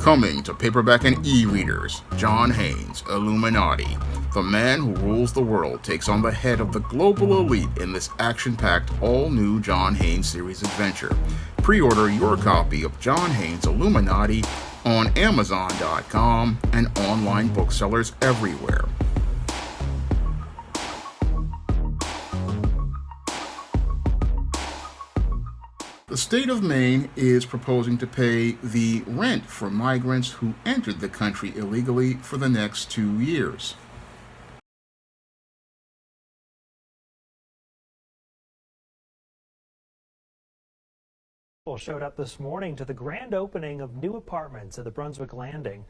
Coming to paperback and e-readers, John Haynes, Illuminati. The man who rules the world takes on the head of the global elite in this action-packed, all-new John Haynes series adventure. Pre-order your copy of John Haynes' Illuminati on Amazon.com and online booksellers everywhere. The state of Maine is proposing to pay the rent for migrants who entered the country illegally for the next 2 years. People showed up this morning to the grand opening of new apartments at the Brunswick Landing.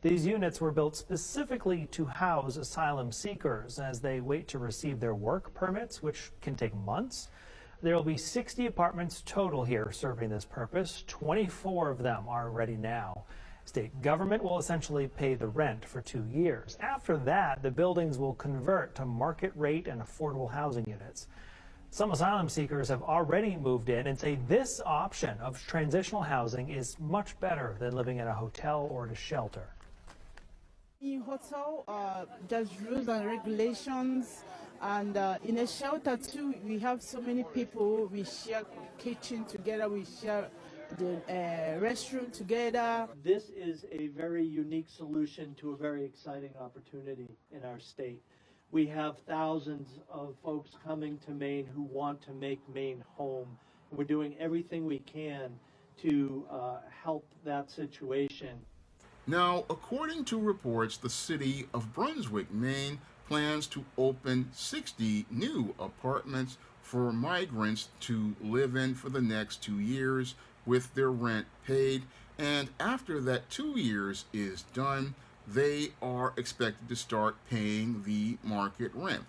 These units were built specifically to house asylum seekers as they wait to receive their work permits, which can take months. There will be 60 apartments total here serving this purpose. 24 of them are ready now. State government will essentially pay the rent for 2 years. After that, the buildings will convert to market rate and affordable housing units. Some asylum seekers have already moved in and say this option of transitional housing is much better than living in a hotel or at a shelter. In hotel, there's rules and regulations, and in a shelter too, we have so many people. We share kitchen together, we share the restroom together. This is a very unique solution to a very exciting opportunity in our state. We have thousands of folks coming to Maine who want to make Maine home. We're doing everything we can to help that situation. Now, according to reports, the city of Brunswick, Maine, plans to open 60 new apartments for migrants to live in for the next 2 years with their rent paid. And after that 2 years is done, they are expected to start paying the market rent.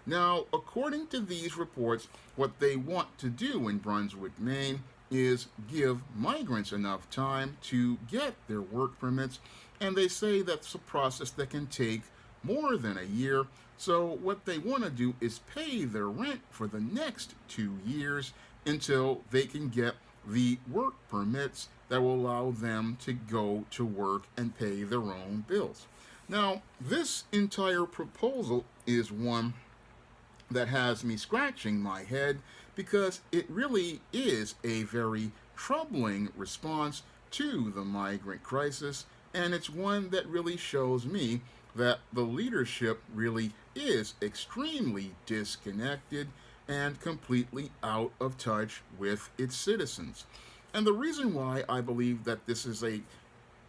Now, according to these reports, what they want to do in Brunswick, Maine, is give migrants enough time to get their work permits, and they say that's a process that can take more than a year. So what they want to do is pay their rent for the next 2 years until they can get the work permits that will allow them to go to work and pay their own bills. Now, this entire proposal is one that has me scratching my head because it really is a very troubling response to the migrant crisis, and it's one that really shows me that the leadership really is extremely disconnected and completely out of touch with its citizens. And the reason why I believe that this is a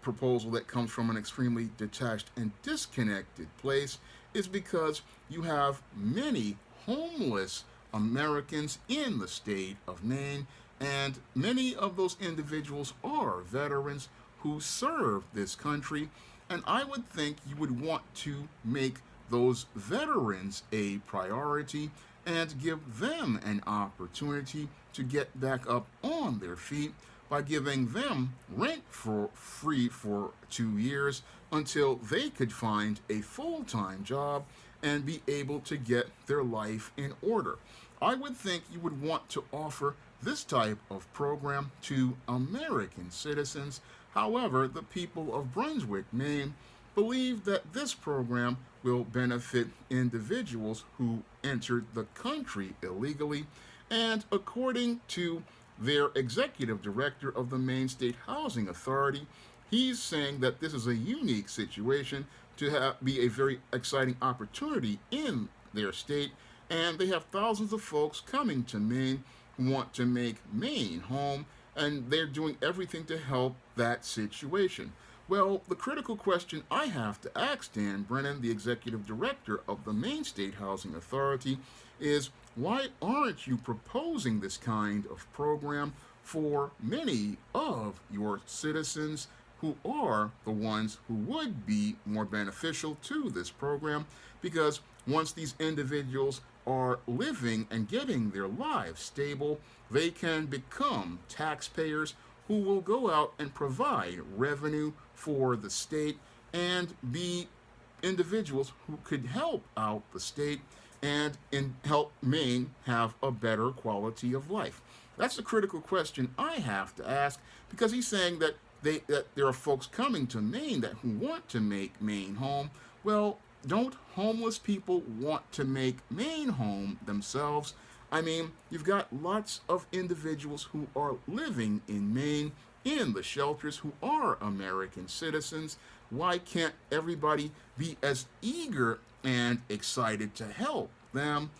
proposal that comes from an extremely detached and disconnected place is because you have many homeless Americans in the state of Maine, and many of those individuals are veterans who served this country, and I would think you would want to make those veterans a priority and give them an opportunity to get back up on their feet by giving them rent for free for 2 years until they could find a full-time job and be able to get their life in order. I would think you would want to offer this type of program to American citizens. However, the people of Brunswick, Maine, believe that this program will benefit individuals who entered the country illegally, and according to their executive director of the Maine State Housing Authority, he's saying that this is a unique situation to be a very exciting opportunity in their state, and they have thousands of folks coming to Maine who want to make Maine home, and they're doing everything to help that situation. Well, the critical question I have to ask Dan Brennan, the executive director of the Maine State Housing Authority, is why aren't you proposing this kind of program for many of your citizens who are the ones who would be more beneficial to this program? Because once these individuals are living and getting their lives stable, they can become taxpayers who will go out and provide revenue for the state and be individuals who could help out the state and help Maine have a better quality of life. That's the critical question I have to ask, because he's saying that that there are folks coming to Maine who want to make Maine home. Well, don't homeless people want to make Maine home themselves? I mean, you've got lots of individuals who are living in Maine in the shelters who are American citizens. Why can't everybody be as eager and excited to help them?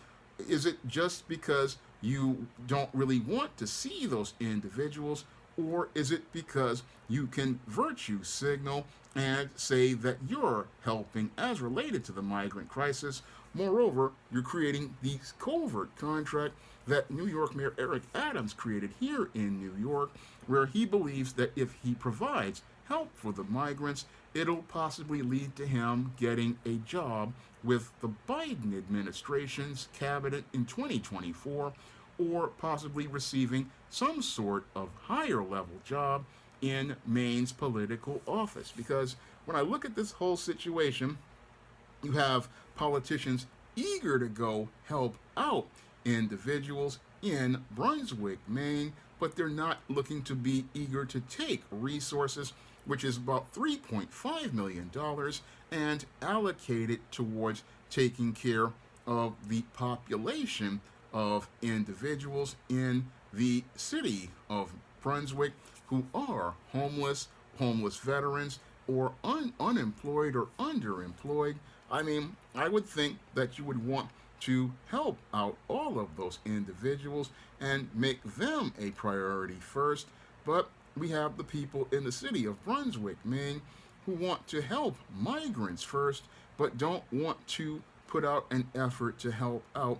Is it just because you don't really want to see those individuals, or is it because you can virtue signal and say that you're helping as related to the migrant crisis? Moreover, you're creating the covert contract that New York Mayor Eric Adams created here in New York, where he believes that if he provides help for the migrants, it'll possibly lead to him getting a job with the Biden administration's cabinet in 2024, or possibly receiving some sort of higher level job in Maine's political office. Because when I look at this whole situation, you have politicians eager to go help out individuals in Brunswick, Maine, but they're not looking to be eager to take resources, which is about $3.5 million, and allocate it towards taking care of the population of individuals in the city of Brunswick who are homeless, homeless veterans, or unemployed or underemployed. I mean, I would think that you would want to help out all of those individuals and make them a priority first. But we have the people in the city of Brunswick, Maine, who want to help migrants first, but don't want to put out an effort to help out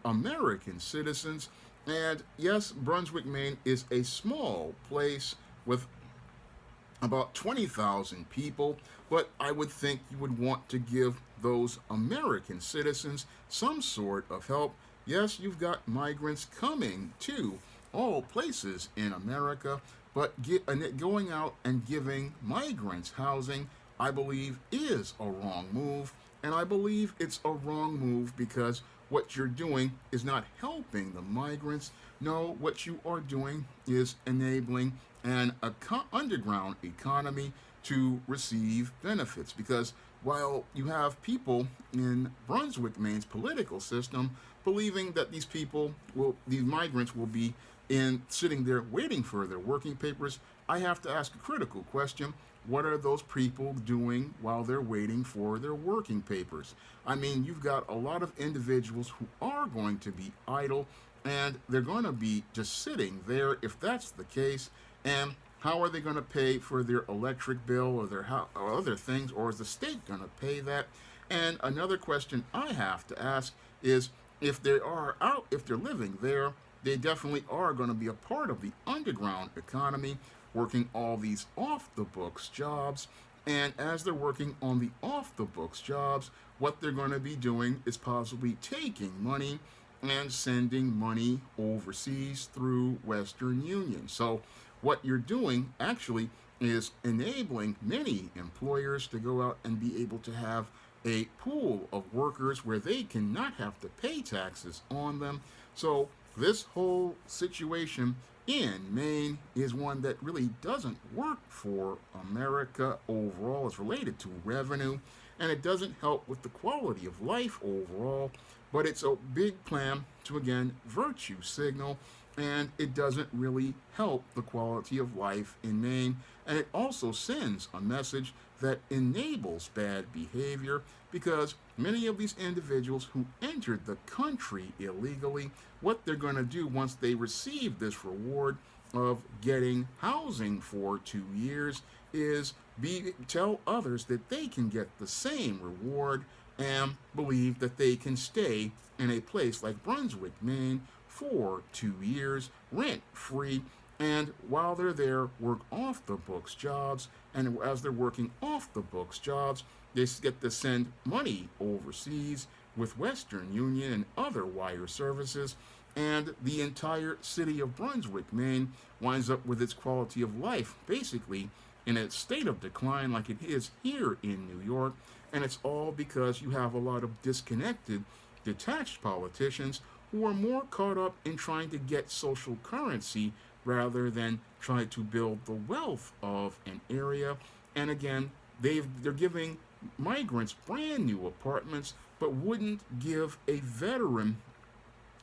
American citizens. And yes, Brunswick, Maine is a small place with about 20,000 people, but I would think you would want to give those American citizens some sort of help. Yes, you've got migrants coming to all places in America, but going out and giving migrants housing, I believe, is a wrong move. And I believe it's a wrong move because what you're doing is not helping the migrants. No, what you are doing is enabling an underground economy to receive benefits. Because while you have people in Brunswick, Maine's political system believing that these migrants will be sitting there waiting for their working papers, I have to ask a critical question. What are those people doing while they're waiting for their working papers? I mean, you've got a lot of individuals who are going to be idle, and they're going to be just sitting there if that's the case. And how are they going to pay for their electric bill or or other things, or is the state going to pay that? And another question I have to ask is, if they're living there, they definitely are going to be a part of the underground economy, working all these off-the-books jobs. And as they're working on the off-the-books jobs, what they're going to be doing is possibly taking money and sending money overseas through Western Union. So what you're doing actually is enabling many employers to go out and be able to have a pool of workers where they cannot have to pay taxes on them. So this whole situation in Maine is one that really doesn't work for America overall. It's related to revenue, and it doesn't help with the quality of life overall, but it's a big plan to, again, virtue signal, and it doesn't really help the quality of life in Maine. And it also sends a message that enables bad behavior, because many of these individuals who entered the country illegally, what they're going to do once they receive this reward of getting housing for 2 years is tell others that they can get the same reward and believe that they can stay in a place like Brunswick, Maine for 2 years rent-free, and while they're there, work off-the-books jobs. And as they're working off-the-books jobs, they get to send money overseas with Western Union and other wire services, and the entire city of Brunswick, Maine, winds up with its quality of life basically in a state of decline like it is here in New York. And it's all because you have a lot of disconnected, detached politicians who are more caught up in trying to get social currency rather than try to build the wealth of an area. And again, they're giving migrants brand new apartments, but wouldn't give a veteran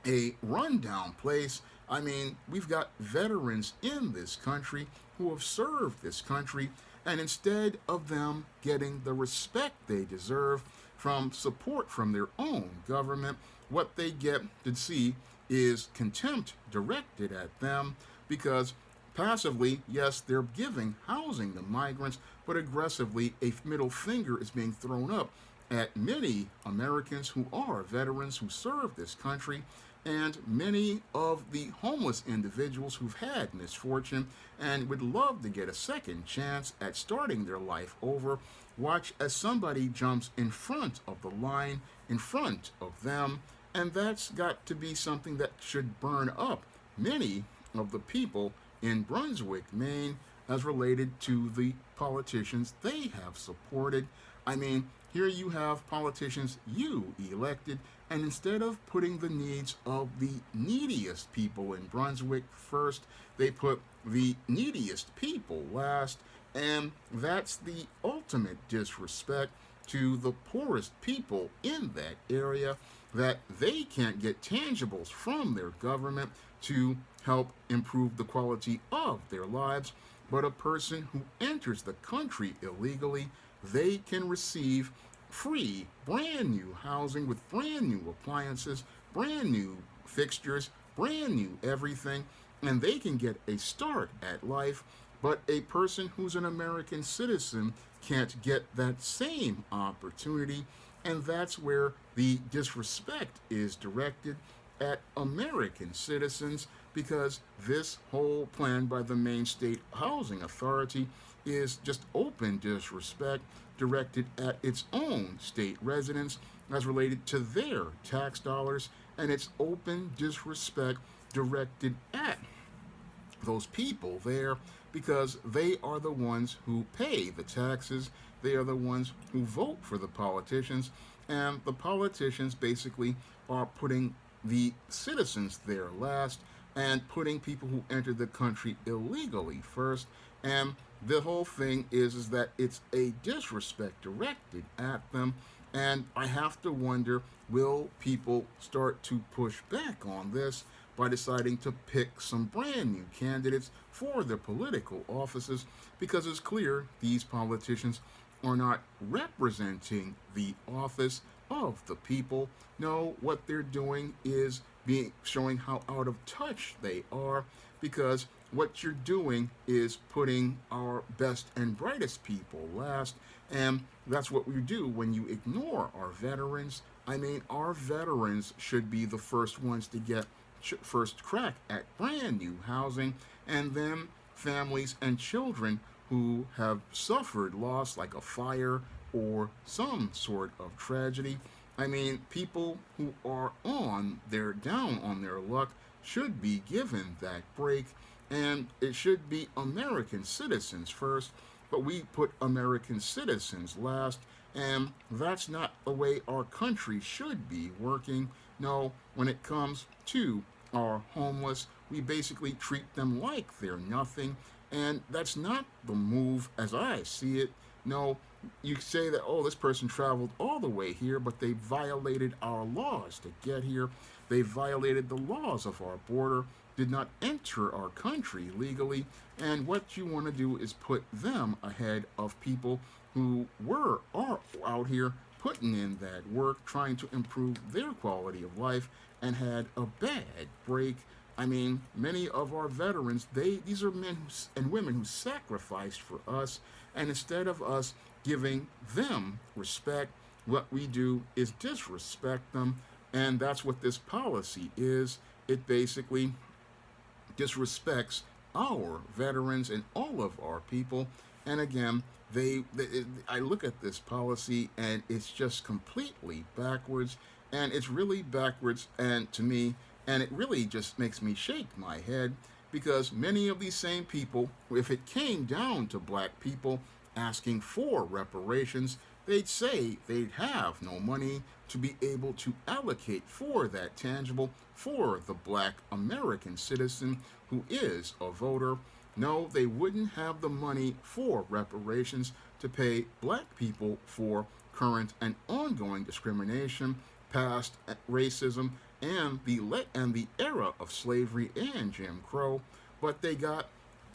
a rundown place. I mean, we've got veterans in this country who have served this country, and instead of them getting the respect they deserve from support from their own government, what they get to see is contempt directed at them because passively, yes, they're giving housing to migrants, but aggressively, a middle finger is being thrown up at many Americans who are veterans who serve this country and many of the homeless individuals who've had misfortune and would love to get a second chance at starting their life over. Watch as somebody jumps in front of the line, in front of them, and that's got to be something that should burn up many of the people in Brunswick, Maine, as related to the politicians they have supported. I mean, here you have politicians you elected, and instead of putting the needs of the neediest people in Brunswick first, they put the neediest people last, and that's the ultimate disrespect to the poorest people in that area, that they can't get tangibles from their government to help improve the quality of their lives, but a person who enters the country illegally, they can receive free, brand new housing with brand new appliances, brand new fixtures, brand new everything, and they can get a start at life. But a person who's an American citizen can't get that same opportunity, and that's where the disrespect is directed at American citizens, because this whole plan by the Maine State Housing Authority is just open disrespect directed at its own state residents as related to their tax dollars, and it's open disrespect directed at those people there because they are the ones who pay the taxes, they are the ones who vote for the politicians, and the politicians basically are putting the citizens there last and putting people who entered the country illegally first. And the whole thing is that it's a disrespect directed at them. And I have to wonder, will people start to push back on this by deciding to pick some brand new candidates for their political offices? Because it's clear these politicians are not representing the office of the people. No, what they're doing is showing how out of touch they are, because what you're doing is putting our best and brightest people last, and that's what we do when you ignore our veterans. I mean, our veterans should be the first ones to get first crack at brand new housing, and then families and children who have suffered loss like a fire or some sort of tragedy. I mean, people who are down on their luck should be given that break, and it should be American citizens first, but we put American citizens last, and that's not the way our country should be working. No, when it comes to our homeless, we basically treat them like they're nothing, and that's not the move as I see it. No, you say that, oh, this person traveled all the way here, but they violated our laws to get here. They violated the laws of our border, did not enter our country legally, and what you want to do is put them ahead of people who are out here putting in that work, trying to improve their quality of life, and had a bad break. I mean, many of our veterans, these are men and women who sacrificed for us, and instead of us giving them respect, what we do is disrespect them, and that's what this policy is. It basically disrespects our veterans and all of our people. And again, I look at this policy and it's just completely backwards, and it's really backwards, and to me, and it really just makes me shake my head, because many of these same people, if it came down to black people asking for reparations, they'd say they'd have no money to be able to allocate for that tangible for the black American citizen who is a voter. No, they wouldn't have the money for reparations to pay black people for current and ongoing discrimination, past racism, and the era of slavery and Jim Crow, but they got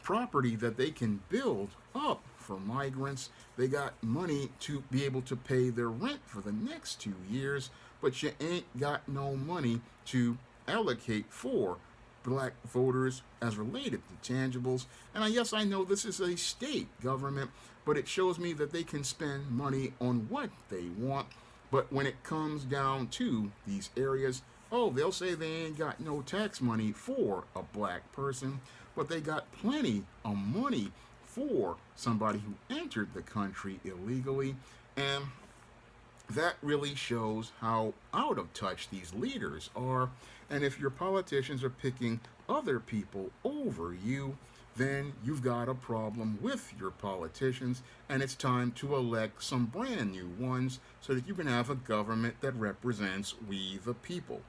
property that they can build up for migrants. They got money to be able to pay their rent for the next 2 years, but you ain't got no money to allocate for black voters as related to tangibles. And yes, I know this is a state government, but it shows me that they can spend money on what they want. But when it comes down to these areas, oh, they'll say they ain't got no tax money for a black person, but they got plenty of money for somebody who entered the country illegally. And that really shows how out of touch these leaders are. And if your politicians are picking other people over you, then you've got a problem with your politicians, and it's time to elect some brand new ones so that you can have a government that represents we the people.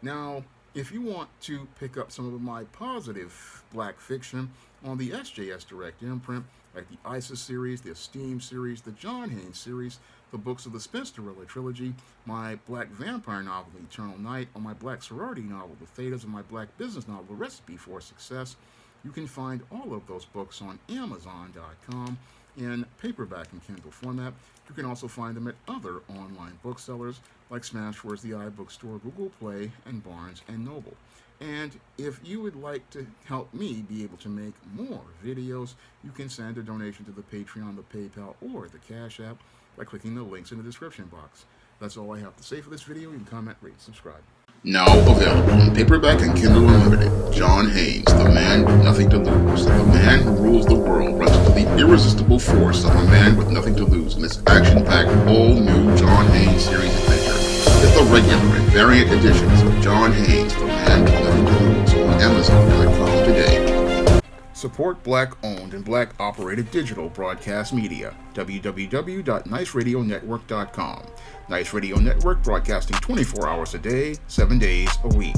Now, if you want to pick up some of my positive black fiction on the SJS Direct imprint, like the ISIS series, the Esteem series, the John Haynes series, the books of the Spinsterella trilogy, my black vampire novel, Eternal Night, or my black sorority novel, The Thetas, and my black business novel, The Recipe for Success, you can find all of those books on Amazon.com in paperback and Kindle format. You can also find them at other online booksellers like Smashwords, the iBookstore, Google Play, and Barnes & Noble. And if you would like to help me be able to make more videos, you can send a donation to the Patreon, the PayPal, or the Cash App by clicking the links in the description box. That's all I have to say for this video. You can comment, rate, subscribe. Now available in paperback and Kindle Unlimited, John Haynes, the man with nothing to lose. The man who rules the world runs into the irresistible force of a man with nothing to lose in this action-packed, all-new John Haynes series adventure. Get the regular and variant editions of John Haynes, the man with nothing to lose on Amazon.com today. Support black-owned and black-operated digital broadcast media. www.niceradionetwork.com. Nice Radio Network, broadcasting 24 hours a day, 7 days a week.